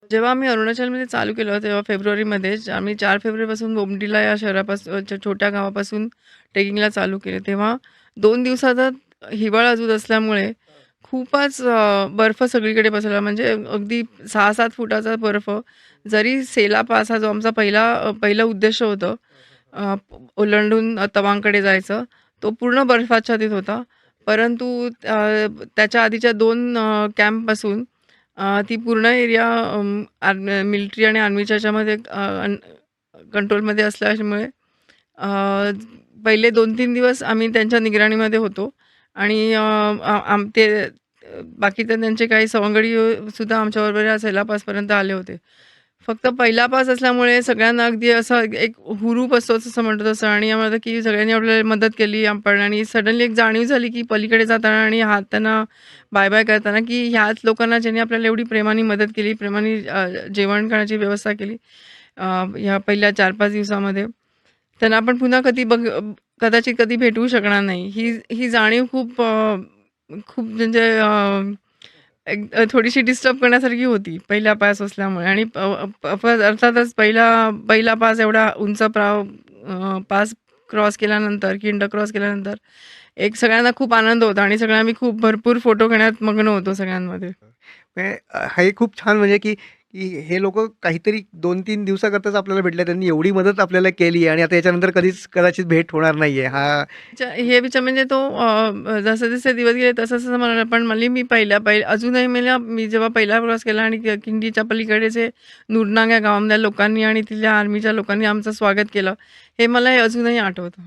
जेव्हा आम्ही अरुणाचलमध्ये चालू केलं तेव्हा फेब्रुवारीमध्येच आम्ही 4 फेब्रुवारीपासून बोमडिला या शहरापासून छोट्या गावापासून ट्रेकिंगला चालू केले. तेव्हा 2 दिवसातच हिवाळा अजून असल्यामुळे खूपच बर्फ सगळीकडे पसरला. म्हणजे अगदी 6-7 फुटाचा बर्फ. जरी सेला पास हा जो आमचा पहिलं उद्देश होतं ओलांडून तवांगकडे जायचं, तो पूर्ण बर्फाच्छादित होता. परंतु त्याच्या आधीच्या 2 कॅम्पपासून ती पूर्ण एरिया मिलिटरी आणि आर्मीच्या ह्याच्यामध्ये कंट्रोलमध्ये असल्यामुळे अ, पहिले 2-3 दिवस आम्ही त्यांच्या निगराणीमध्ये होतो आणि बाकीचे त्यांचे काही सवंगडी सुद्धा आमच्याबरोबर या सैला पासपर्यंत आले होते. फक्त पहिला पास असल्यामुळे सगळ्यांना अगदी असा एक हुरूप असतो असं म्हणतो तसं आणि आम्हाला की सगळ्यांनी आपल्याला मदत केली आपण आणि सडनली एक जाणीव झाली की पलीकडे जाताना आणि त्यांना बाय-बाय करताना की ह्याच लोकांना ज्यांनी आपल्याला एवढी प्रेमाने मदत केली, प्रेमाने जेवण करण्याची व्यवस्था केली ह्या पहिल्या 4-5 दिवसामध्ये. त्यांना आपण पुन्हा कदाचित कधी भेटू शकणार नाही. ही ही जाणीव खूप म्हणजे थोडीशी डिस्टर्ब करण्यासारखी होती पहिला पास असल्यामुळे आणि अर्थातच पहिला पास एवढा उंच पास क्रॉस केल्यानंतर, खिंड क्रॉस केल्यानंतर एक सगळ्यांना खूप आनंद होता आणि सगळे आम्ही खूप भरपूर फोटो घेण्यात मग्न होतो सगळ्यांमध्ये. म्हणजे हे खूप छान म्हणजे की की हे लोकं काहीतरी 2-3 दिवसाकरताच आपल्याला भेटले. त्यांनी एवढी मदत आपल्याला केली आणि आता याच्यानंतर कधीच कदाचित भेट होणार नाहीये. हा हे विचार म्हणजे तो जसे-जसे दिवस गेले तसं-तसं मला पण म्हणली मी अजूनही मला मी जेव्हा पहिला प्रवास केला आणि किंडीच्या पलीकडे जे नुरनांग या गावामधल्या लोकांनी आणि तिथल्या आर्मीच्या लोकांनी आमचं स्वागत केलं, हे मला अजूनही आठवतं.